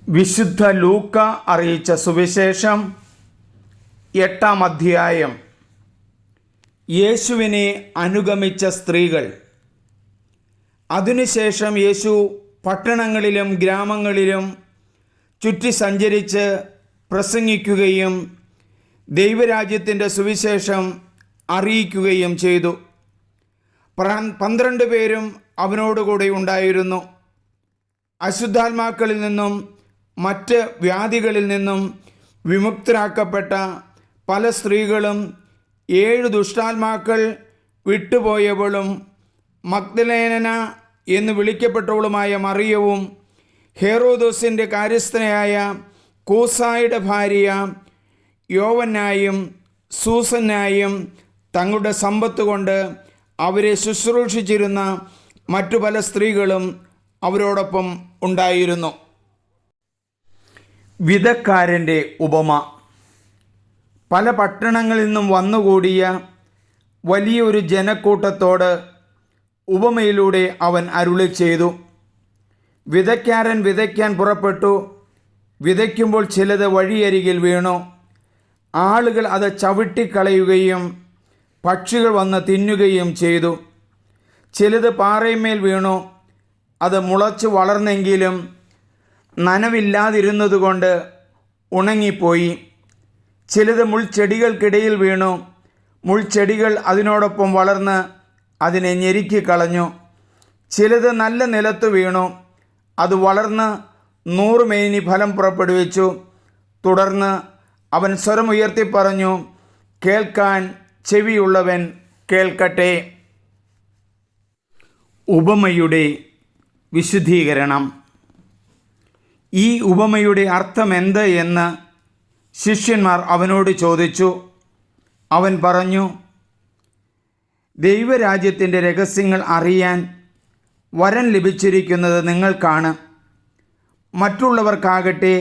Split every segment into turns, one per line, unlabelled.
വിശുദ്ധ ലൂക്ക അറിയിച്ച സുവിശേഷം 8-ാം അധ്യായം. യേശുവിനെ അനുഗമിച്ച സ്ത്രീകൾ. അതിനുശേഷം യേശു പട്ടണങ്ങളിലും ഗ്രാമങ്ങളിലും ചുറ്റി സഞ്ചരിച്ച് പ്രസംഗിക്കുകയും ദൈവരാജ്യത്തിൻ്റെ സുവിശേഷം അറിയിക്കുകയും ചെയ്തു. 12 പേരും അവനോടുകൂടി ഉണ്ടായിരുന്നു. അശുദ്ധാത്മാക്കളിൽ നിന്നും മറ്റ് വ്യാധികളിൽ നിന്നും വിമുക്തരാക്കപ്പെട്ട പല സ്ത്രീകളും 7 ദുഷ്ടാത്മാക്കൾ വിട്ടുപോയവളും മഗ്ദലേന എന്ന് വിളിക്കപ്പെട്ടവളുമായ മറിയവും ഹെറോദോസിൻ്റെ കാര്യസ്ഥനായ കൂസായുടെ ഭാര്യ യോവന്നായും സൂസന്നായും തങ്ങളുടെ സമ്പത്ത് കൊണ്ട് അവരെ ശുശ്രൂഷിച്ചിരുന്ന മറ്റു പല സ്ത്രീകളും അവരോടൊപ്പം ഉണ്ടായിരുന്നു. വിതക്കാരൻ്റെ ഉപമ. പല പട്ടണങ്ങളിൽ നിന്നും വന്നുകൂടിയ വലിയൊരു ജനക്കൂട്ടത്തോട് ഉപമയിലൂടെ അവൻ അരുളി ചെയ്തു. വിതയ്ക്കാരൻ വിതയ്ക്കാൻ പുറപ്പെട്ടു. വിതയ്ക്കുമ്പോൾ ചിലത് വഴിയരികിൽ വീണു. ആളുകൾ അത് ചവിട്ടിക്കളയുകയും പക്ഷികൾ വന്ന് തിന്നുകയും ചെയ്തു. ചിലത് പാറയമേൽ വീണു. അത് മുളച്ച് വളർന്നെങ്കിലും നനവില്ലാതിരുന്നതുകൊണ്ട് ഉണങ്ങിപ്പോയി. ചിലത് മുൾച്ചെടികൾക്കിടയിൽ വീണു. മുൾച്ചെടികൾ അതിനോടൊപ്പം വളർന്ന് അതിനെ ഞെരുക്കിക്കളഞ്ഞു. ചിലത് നല്ല നിലത്ത് വീണു. അത് വളർന്ന് 100 മേനി ഫലം പുറപ്പെടുവിച്ചു. തുടർന്ന് അവൻ സ്വരമുയർത്തി പറഞ്ഞു, കേൾക്കാൻ ചെവിയുള്ളവൻ കേൾക്കട്ടെ. ഉപമയുടെ വിശദീകരണം. ഈ ഉപമയുടെ അർത്ഥമെന്ത് എന്ന് ശിഷ്യന്മാർ അവനോട് ചോദിച്ചു. അവൻ പറഞ്ഞു, ദൈവരാജ്യത്തിൻ്റെ രഹസ്യങ്ങൾ അറിയാൻ വരം ലഭിച്ചിരിക്കുന്നത് നിങ്ങൾക്കാണ്. മറ്റുള്ളവർക്കാകട്ടെ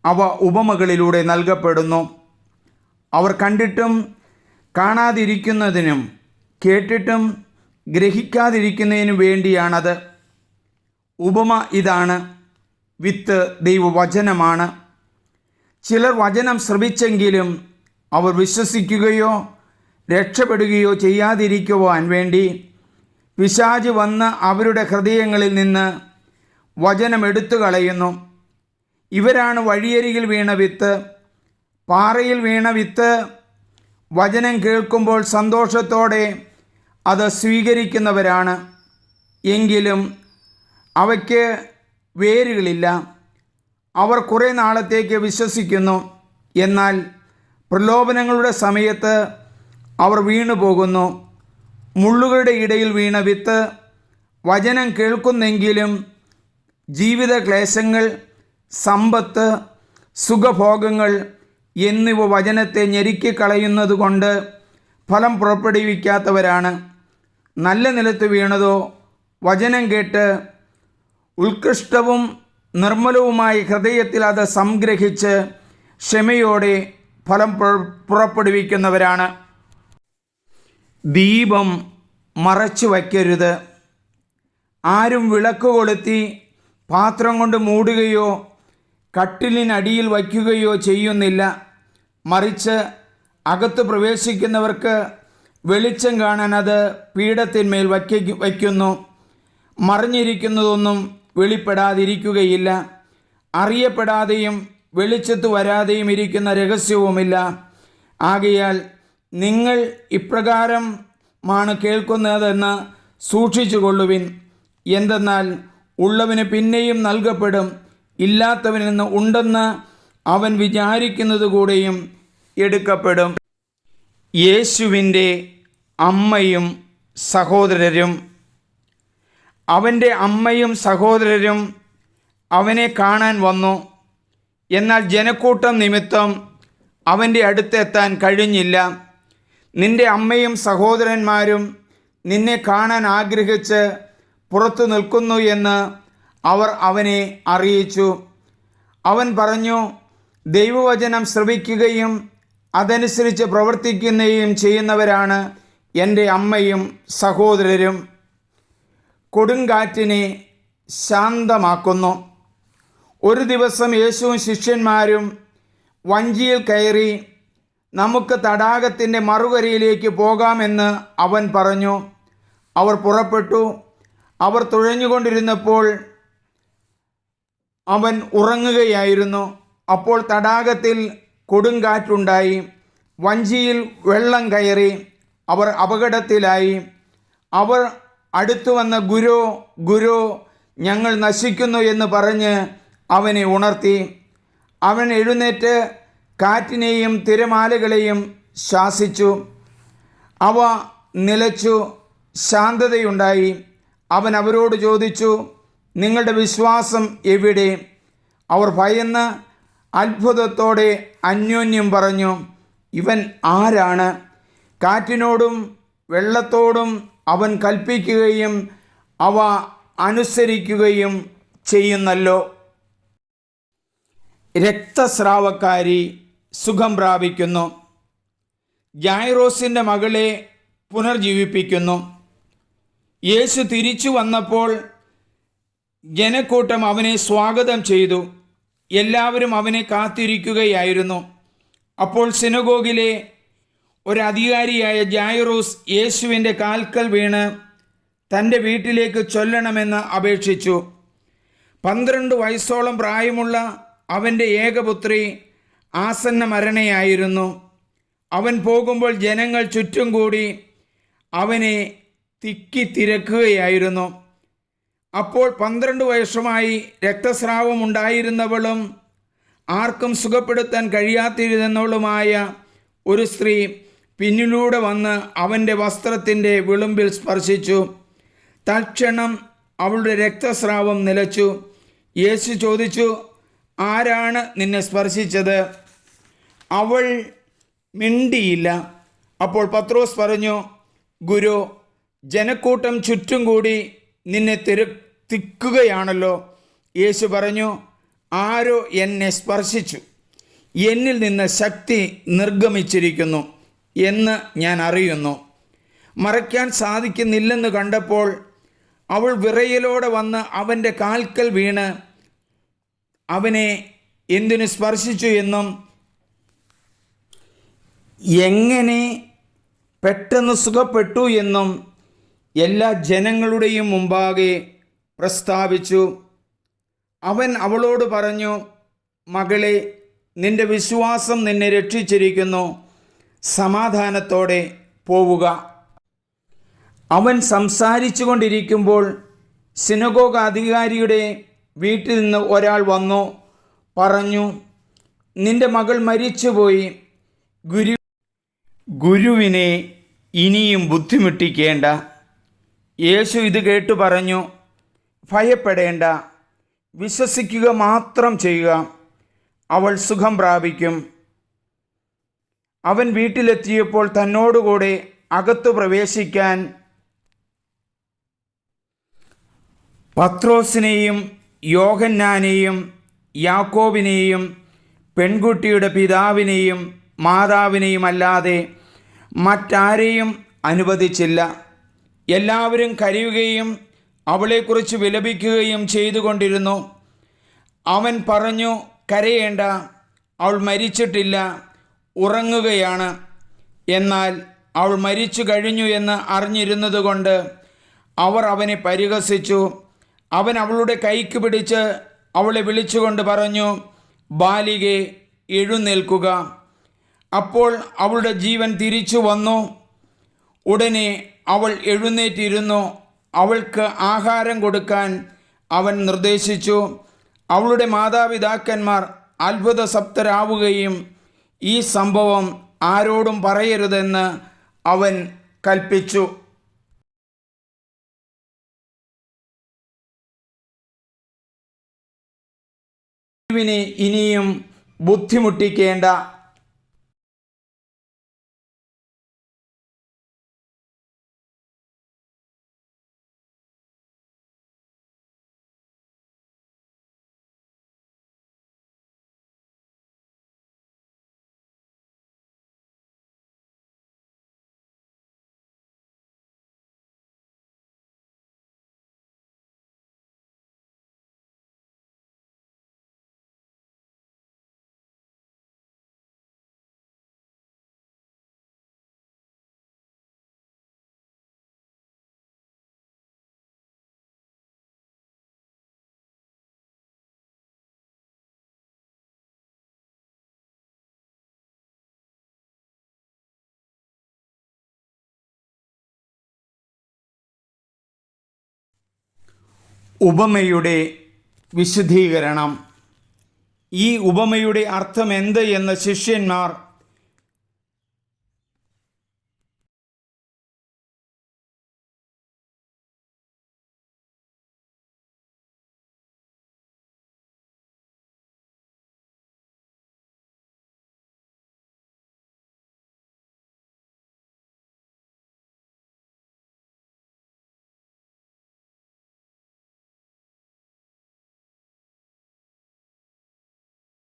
അവ ഉപമകളിലൂടെ നൽകപ്പെടുന്നു. അവർ കണ്ടിട്ടും കാണാതിരിക്കുന്നതിനും കേട്ടിട്ടും ഗ്രഹിക്കാതിരിക്കുന്നതിനും വേണ്ടിയാണത്. ഉപമ ഇതാണ്: വിത്ത് ദൈവവചനമാണ്. ചിലർ വചനം ശ്രവിച്ചെങ്കിലും അവർ വിശ്വസിക്കുകയോ രക്ഷപ്പെടുകയോ ചെയ്യാതിരിക്കുവാൻ വേണ്ടി പിശാച് വന്ന് അവരുടെ ഹൃദയങ്ങളിൽ നിന്ന് വചനം എടുത്തു കളയുന്നു. ഇവരാണ് വഴിയരികിൽ വീണ വിത്ത്. പാറയിൽ വീണ വിത്ത് വചനം കേൾക്കുമ്പോൾ സന്തോഷത്തോടെ അത് സ്വീകരിക്കുന്നവരാണ്. എങ്കിലും അവയ്ക്ക് വേരുകളില്ല. അവർ കുറേ നാളത്തേക്ക് വിശ്വസിക്കുന്നു. എന്നാൽ പ്രലോഭനങ്ങളുടെ സമയത്ത് അവർ വീണുപോകുന്നു. മുള്ളുകളുടെ ഇടയിൽ വീണ വിത്ത് വചനം കേൾക്കുന്നെങ്കിലും ജീവിത ക്ലേശങ്ങൾ, സമ്പത്ത്, സുഖഭോഗങ്ങൾ എന്നിവ വചനത്തെ ഞെരുക്കിക്കളയുന്നതുകൊണ്ട് ഫലം പുറപ്പെടുവിക്കാത്തവരാണ്. നല്ല നിലത്ത് വീണതോ വചനം കേട്ട് ഉത്കൃഷ്ടവും നിർമ്മലവുമായ ഹൃദയത്തിൽ അത് സംഗ്രഹിച്ച് ക്ഷമയോടെ ഫലം പുറപ്പെടുവിക്കുന്നവരാണ്. ദീപം മറച്ചു വയ്ക്കരുത്. ആരും വിളക്ക് കൊളുത്തി പാത്രം കൊണ്ട് മൂടുകയോ കട്ടിലിനടിയിൽ വയ്ക്കുകയോ ചെയ്യുന്നില്ല. മറിച്ച് അകത്ത് പ്രവേശിക്കുന്നവർക്ക് വെളിച്ചം കാണാൻ അത് പീഠത്തിന്മേൽ വയ്ക്കുന്നു. മറിഞ്ഞിരിക്കുന്നതൊന്നും വെളിപ്പെടാതിരിക്കുകയില്ല. അറിയപ്പെടാതെയും വെളിച്ചത്ത് വരാതെയും ഇരിക്കുന്ന രഹസ്യവുമില്ല. ആകയാൽ നിങ്ങൾ ഇപ്രകാരമാണ് കേൾക്കുന്നതെന്ന് സൂക്ഷിച്ചുകൊള്ളുവിൻ. എന്തെന്നാൽ ഉള്ളവന് പിന്നെയും നൽകപ്പെടും, ഇല്ലാത്തവനിൽ നിന്ന് ഉണ്ടെന്ന് അവൻ വിചാരിക്കുന്നത് കൂടെയും എടുക്കപ്പെടും. യേശുവിൻ്റെ അമ്മയും സഹോദരരും. അവൻ്റെ അമ്മയും സഹോദരരും അവനെ കാണാൻ വന്നു. എന്നാൽ ജനക്കൂട്ടം നിമിത്തം അവൻ്റെ അടുത്തെത്താൻ കഴിഞ്ഞില്ല. നിൻ്റെ അമ്മയും സഹോദരന്മാരും നിന്നെ കാണാൻ ആഗ്രഹിച്ച് പുറത്തു നിൽക്കുന്നു എന്ന് അവർ അവനെ അറിയിച്ചു. അവൻ പറഞ്ഞു, ദൈവവചനം ശ്രവിക്കുകയും അതനുസരിച്ച് പ്രവർത്തിക്കുകയും ചെയ്യുന്നവരാണ് എൻ്റെ അമ്മയും സഹോദരരും. കൊടുങ്കാറ്റിനെ ശാന്തമാക്കുന്നു, ഒരു ദിവസം യേശുവും ശിഷ്യന്മാരും വഞ്ചിയിൽ കയറി നമുക്ക് തടാകത്തിൻ്റെ മറുകരയിലേക്ക് പോകാമെന്ന് അവൻ പറഞ്ഞു. അവർ പുറപ്പെട്ടു. അവർ തുഴഞ്ഞുകൊണ്ടിരുന്നപ്പോൾ അവൻ ഉറങ്ങുകയായിരുന്നു. അപ്പോൾ തടാകത്തിൽ കൊടുങ്കാറ്റുണ്ടായി, വഞ്ചിയിൽ വെള്ളം കയറി, അവർ അപകടത്തിലായി. അവർ അടുത്തു വന്ന ഗുരോ ഗുരോ, ഞങ്ങൾ നശിക്കുന്നു എന്ന് പറഞ്ഞ് അവനെ ഉണർത്തി. അവൻ എഴുന്നേറ്റ് കാറ്റിനെയും തിരമാലകളെയും ശാസിച്ചു. അവ നിലച്ചു, ശാന്തതയുണ്ടായി. അവൻ അവരോട് ചോദിച്ചു, നിങ്ങളുടെ വിശ്വാസം എവിടെ? അവർ ഭയന്ന് അത്ഭുതത്തോടെ അന്യോന്യം പറഞ്ഞു, ഇവൻ ആരാണ്? കാറ്റിനോടും വെള്ളത്തോടും അവൻ കൽപ്പിക്കുകയും അവ അനുസരിക്കുകയും ചെയ്യുന്നല്ലോ. രക്തസ്രാവക്കാരി സുഖം പ്രാപിക്കുന്നു. ജായിറോസിൻ്റെ മകളെ പുനർജീവിപ്പിക്കുന്നു. യേശു തിരിച്ചു വന്നപ്പോൾ ജനക്കൂട്ടം അവനെ സ്വാഗതം ചെയ്തു. എല്ലാവരും അവനെ കാത്തിരിക്കുകയായിരുന്നു. അപ്പോൾ സിനഗോഗിലെ ഒരധികാരിയായ ജായിറോസ് യേശുവിൻ്റെ കാൽക്കൽ വീണ് തൻ്റെ വീട്ടിലേക്ക് ചൊല്ലണമെന്ന് അപേക്ഷിച്ചു. 12 വയസ്സോളം പ്രായമുള്ള അവൻ്റെ ഏകപുത്രി ആസന്ന മരണയായിരുന്നു. അവൻ പോകുമ്പോൾ ജനങ്ങൾ ചുറ്റും കൂടി അവനെ തിക്കി തിരക്കുകയായിരുന്നു. അപ്പോൾ 12 വർഷമായി രക്തസ്രാവം ഉണ്ടായിരുന്നവളും ആർക്കും സുഖപ്പെടുത്താൻ കഴിയാതിരുന്നവളുമായ ഒരു സ്ത്രീ പിന്നിലൂടെ വന്ന് അവൻ്റെ വസ്ത്രത്തിൻ്റെ വിളുമ്പിൽ സ്പർശിച്ചു. തൽക്ഷണം അവളുടെ രക്തസ്രാവം നിലച്ചു. യേശു ചോദിച്ചു, ആരാണ് നിന്നെ സ്പർശിച്ചത്? അവൾ മിണ്ടിയില്ല. അപ്പോൾ പത്രോസ് പറഞ്ഞു, ഗുരു, ജനക്കൂട്ടം ചുറ്റും കൂടി നിന്നെ തിക്കുകയാണല്ലോ. യേശു പറഞ്ഞു, ആരോ എന്നെ സ്പർശിച്ചു, എന്നിൽ നിന്ന് ശക്തി നിർഗമിച്ചിരിക്കുന്നു എന്ന് ഞാൻ അറിയുന്നു. മറയ്ക്കാൻ സാധിക്കുന്നില്ലെന്ന് കണ്ടപ്പോൾ അവൾ വിറയലോടെ വന്ന് അവൻ്റെ കാൽക്കൽ വീണ് അവനെ എന്തിനു സ്പർശിച്ചു എന്നും എങ്ങനെ പെട്ടെന്ന് സുഖപ്പെട്ടു എന്നും എല്ലാ ജനങ്ങളുടെയും മുമ്പാകെ പ്രസ്താവിച്ചു. അവൻ അവളോട് പറഞ്ഞു, മകളെ, നിന്റെ വിശ്വാസം നിന്നെ രക്ഷിച്ചിരിക്കുന്നു, സമാധാനത്തോടെ പോവുക. അവൻ സംസാരിച്ചു കൊണ്ടിരിക്കുമ്പോൾ സിനഗോഗ് അധികാരിയുടെ വീട്ടിൽ നിന്ന് ഒരാൾ വന്നു പറഞ്ഞു, നിന്റെ മകൾ മരിച്ചുപോയി, ഗുരുവിനെ ഇനിയും ബുദ്ധിമുട്ടിക്കേണ്ട. യേശു ഇത് കേട്ടു പറഞ്ഞു, ഭയപ്പെടേണ്ട, വിശ്വസിക്കുക മാത്രം ചെയ്യുക, അവൾ സുഖം പ്രാപിക്കും. അവൻ വീട്ടിലെത്തിയപ്പോൾ തന്നോടുകൂടെ അകത്തു പ്രവേശിക്കാൻ പത്രോസിനെയും യോഹന്നാനെയും യാക്കോബിനെയും പെൺകുട്ടിയുടെ പിതാവിനെയും മാതാവിനെയും അല്ലാതെ മറ്റാരെയും അനുവദിച്ചില്ല. എല്ലാവരും കരയുകയും അവളെക്കുറിച്ച് വിലപിക്കുകയും ചെയ്തുകൊണ്ടിരുന്നു. അവൻ പറഞ്ഞു, കരയേണ്ട, അവൾ മരിച്ചിട്ടില്ല, ഉറങ്ങുകയാണ്. എന്നാൽ അവൾ മരിച്ചു കഴിഞ്ഞു എന്ന് അറിഞ്ഞിരുന്നതുകൊണ്ട് അവർ അവനെ പരിഹസിച്ചു. അവൻ അവളുടെ കൈക്ക് പിടിച്ച് അവളെ വിളിച്ചുകൊണ്ട് പറഞ്ഞു, ബാലികേ, എഴുന്നേൽക്കുക. അപ്പോൾ അവളുടെ ജീവൻ തിരിച്ചു വന്നു. ഉടനെ അവൾ എഴുന്നേറ്റിരുന്നു. അവൾക്ക് ആഹാരം കൊടുക്കാൻ അവൻ നിർദ്ദേശിച്ചു. അവളുടെ മാതാപിതാക്കന്മാർ അത്ഭുതസപ്തരാവുകയും ഈ സംഭവം ആരോടും പറയരുതെന്ന് അവൻ കൽപ്പിച്ചു. ഇനിയും ബുദ്ധിമുട്ടിക്കേണ്ട. ഉപമയുടെ വിശദീകരണം. ഈ ഉപമയുടെ അർത്ഥം എന്ത് എന്ന് ശിഷ്യന്മാർ